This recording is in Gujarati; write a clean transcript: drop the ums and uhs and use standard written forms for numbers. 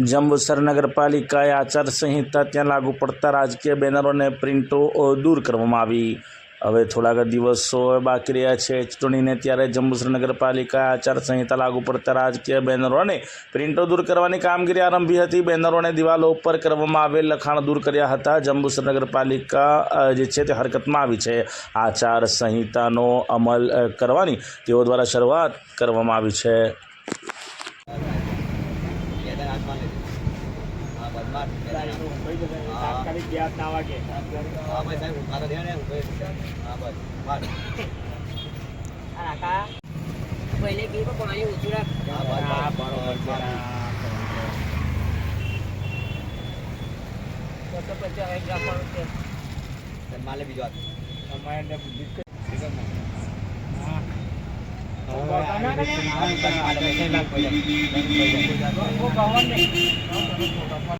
જંબુસર નગરપાલિકાએ આચારસંહિતા ત્યાં લાગુ પડતા રાજકીય બેનરો અને પ્રિન્ટો દૂર કરવામાં આવી। હવે થોડાક દિવસો બાકી રહ્યા છે ચૂંટણીને, ત્યારે જંબુસર નગરપાલિકાએ આચારસંહિતા લાગુ પડતા રાજકીય બેનરો અને પ્રિન્ટો દૂર કરવાની કામગીરી આરંભી હતી। બેનરો અને દિવાલો ઉપર કરવામાં આવેલ લખાણ દૂર કર્યા હતા। જંબુસર નગરપાલિકા જે છે તે હરકતમાં આવી છે। આચારસંહિતાનો અમલ કરવાની તેઓ દ્વારા શરૂઆત કરવામાં આવી છે। તાત્કાલિક વ્યાજ ના વાગે पहले की को पानी उचुरा तो बच्चा है ग्राफर के माले भी जाते हमारे ने दिक्कत हां वो भवन नहीं